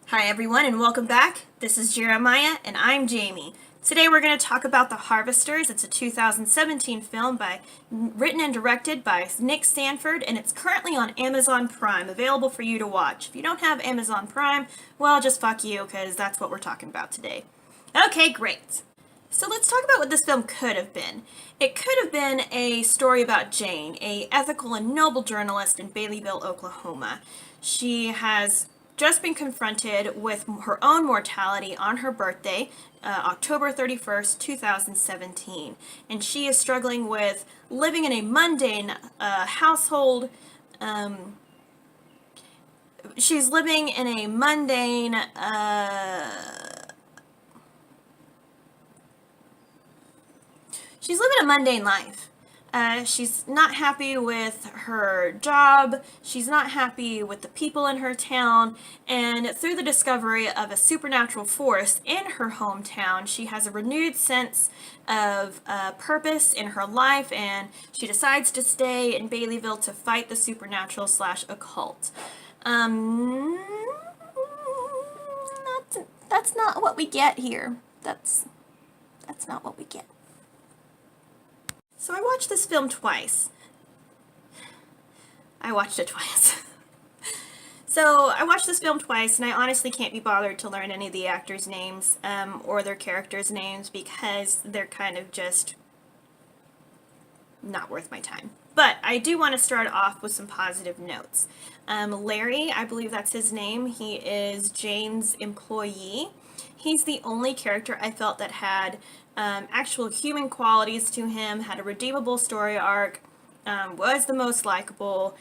Hi everyone and welcome back. This is Jeremiah and I'm Jamie. Today we're going to talk about The Harvesters. It's a 2017 film written and directed by Nick Sanford, and it's currently on Amazon Prime, available for you to watch. If you don't have Amazon Prime, well, just fuck you, because that's what we're talking about today. Okay, great. So let's talk about what this film could have been. It could have been a story about Jane, a ethical and noble journalist in Baileyville, Oklahoma. She has just been confronted with her own mortality on her birthday, October 31st, 2017. And she is struggling with living in a mundane household. She's living in a mundane she's living a mundane life. She's not happy with her job, she's not happy with the people in her town, and through the discovery of a supernatural force in her hometown, she has a renewed sense of purpose in her life, and she decides to stay in Baileyville to fight the supernatural slash occult. Um, that's not what we get here. That's not what we get. So I watched this film twice. I watched it twice. So I watched this film twice, and I honestly can't be bothered to learn any of the actors' names or their characters' names because they're kind of just not worth my time. But I do want to start off with some positive notes. Larry, I believe that's his name, he is Jane's employee. He's the only character I felt that had actual human qualities to him, had a redeemable story arc, was the most likable,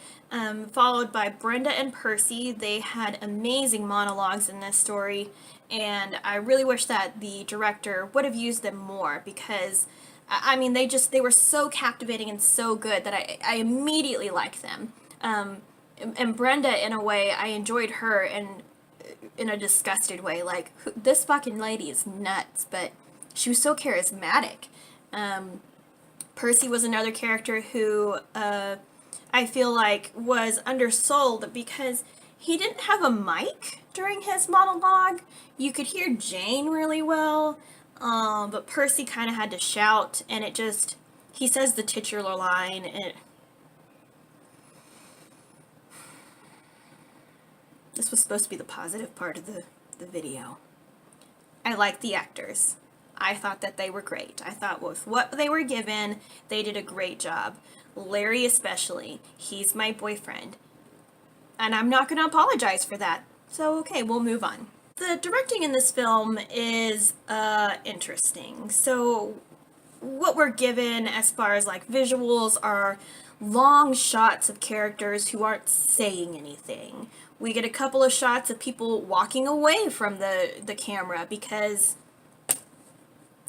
followed by Brenda and Percy. They had amazing monologues in this story, and I really wish that the director would have used them more because, I mean, they were so captivating and so good that I immediately liked them. And Brenda, in a way, I enjoyed her in a disgusted way. Like, this fucking lady is nuts, but she was so charismatic. Percy was another character who I feel like was undersold because he didn't have a mic during his monologue. You could hear Jane really well, but Percy kind of had to shout, and he says the titular line, and this was supposed to be the positive part of the video. I liked the actors. I thought that they were great. I thought with what they were given, they did a great job. Larry especially. He's my boyfriend. And I'm not going to apologize for that. So, okay, we'll move on. The directing in this film is interesting. So, what we're given as far as like visuals are long shots of characters who aren't saying anything. We get a couple of shots of people walking away from the camera because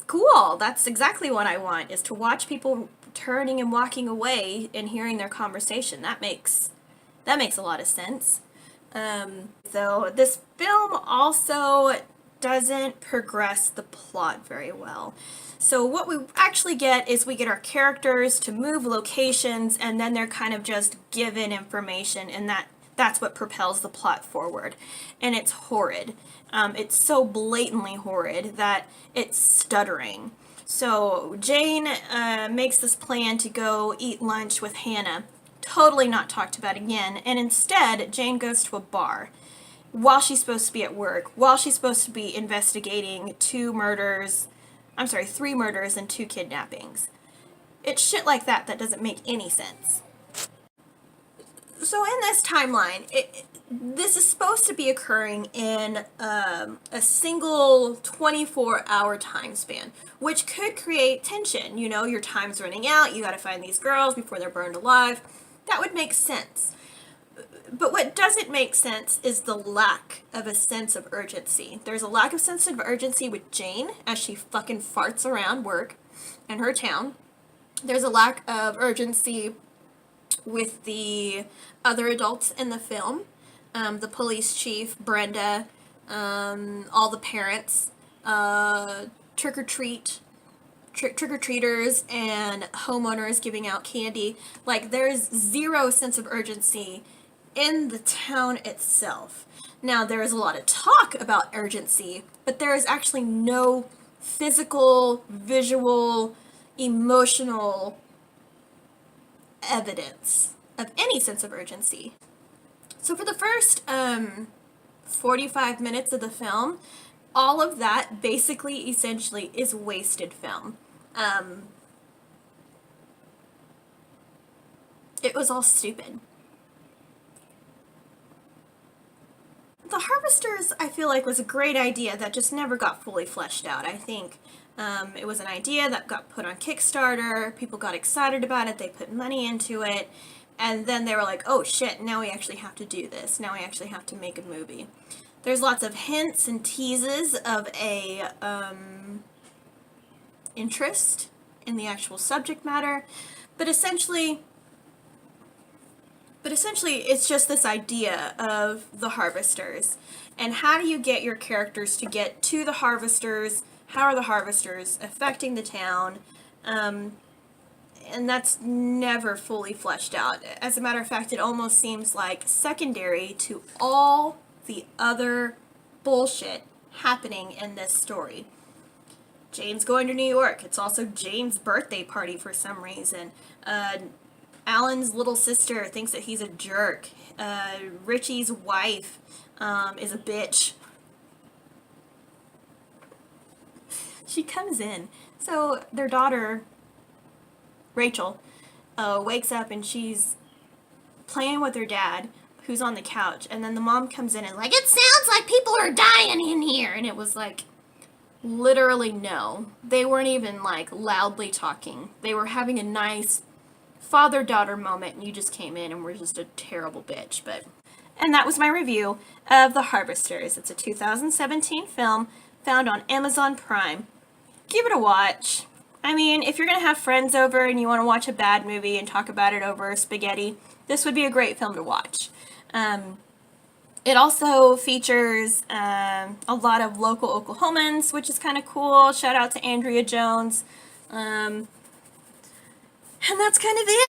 cool, that's exactly what I want, is to watch people turning and walking away and hearing their conversation. That makes a lot of sense. Though this film also doesn't progress the plot very well. So what we actually get is we get our characters to move locations, and then they're kind of just given information, and that's what propels the plot forward. And it's horrid. It's so blatantly horrid that it's stuttering. So Jane makes this plan to go eat lunch with Hannah. Totally not talked about again. And instead, Jane goes to a bar while she's supposed to be at work, while she's supposed to be investigating three murders and 2 kidnappings. It's shit like that doesn't make any sense. So in this timeline, this is supposed to be occurring in a single 24-hour time span, which could create tension. You know, your time's running out, you gotta find these girls before they're burned alive. That would make sense. But what doesn't make sense is the lack of a sense of urgency. There's a lack of sense of urgency with Jane as she fucking farts around work in her town. There's a lack of urgency with the other adults in the film. The police chief, Brenda, all the parents, trick-or-treaters and homeowners giving out candy. Like, there's zero sense of urgency in the town itself. Now, there is a lot of talk about urgency, but there is actually no physical, visual, emotional evidence of any sense of urgency. So for the first 45 minutes of the film, all of that basically, essentially, is wasted film. It was all stupid. The Harvesters, I feel like, was a great idea that just never got fully fleshed out. I think it was an idea that got put on Kickstarter, people got excited about it, they put money into it, and then they were like, oh shit, now we actually have to do this, now we actually have to make a movie. There's lots of hints and teases of a interest in the actual subject matter, but essentially it's just this idea of the Harvesters, and how do you get your characters to get to the Harvesters, how are the Harvesters affecting the town, and that's never fully fleshed out. As a matter of fact, it almost seems like secondary to all the other bullshit happening in this story. Jane's going to New York. It's also Jane's birthday party for some reason. Alan's little sister thinks that he's a jerk. Richie's wife is a bitch. She comes in. So their daughter, Rachel, wakes up and she's playing with her dad, who's on the couch, and then the mom comes in and like, it sounds like people are dying in here, and it was like, literally no. They weren't even like loudly talking. They were having a nice father-daughter moment, and you just came in and were just a terrible bitch. And that was my review of The Harvesters. It's a 2017 film found on Amazon Prime. Give it a watch. I mean, if you're gonna have friends over and you want to watch a bad movie and talk about it over spaghetti, this would be a great film to watch. It also features a lot of local Oklahomans, which is kind of cool. Shout out to Andrea Jones. And that's kind of it.